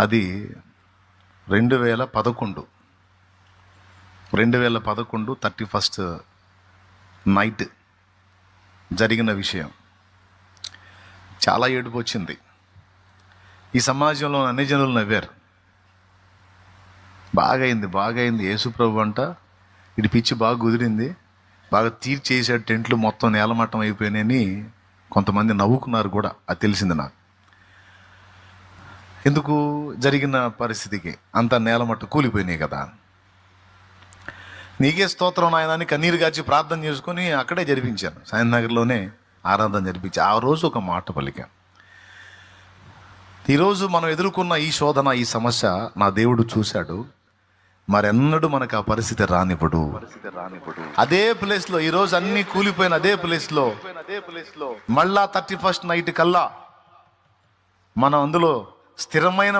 అది 2011 31 నైట్ జరిగిన విషయం. చాలా ఏడుపు వచ్చింది. ఈ సమాజంలో అన్ని జనులు నవ్వారు. బాగైంది యేసుప్రభు అంట, ఇటు పిచ్చి బాగా కుదిరింది, బాగా తీర్చేసాడు, టెంట్లు మొత్తం నేలమట్టం అయిపోయినాయని కొంతమంది నవ్వుకున్నారు కూడా. అది తెలిసింది నాకు. ఎందుకు జరిగిన పరిస్థితికి అంత నేలమట్టు కూలిపోయినాయి కదా. నీకే స్తోత్రం నాయన అని కన్నీరు గార్చి ప్రార్థన చేసుకొని అక్కడే జరిపించాను. సాయంనగర్లోనే ఆరాధన జరిపించి ఆ రోజు ఒక మాట పలికాను. ఈరోజు మనం ఎదుర్కొన్న ఈ శోధన, ఈ సమస్య నా దేవుడు చూశాడు. మరెన్నడూ మనకు ఆ పరిస్థితి రానివ్వడు. అదే ప్లేస్లో ఈరోజు అన్ని కూలిపోయిన అదే ప్లేస్లో మళ్ళా 31 నైట్ కల్లా మనం అందులో స్థిరమైన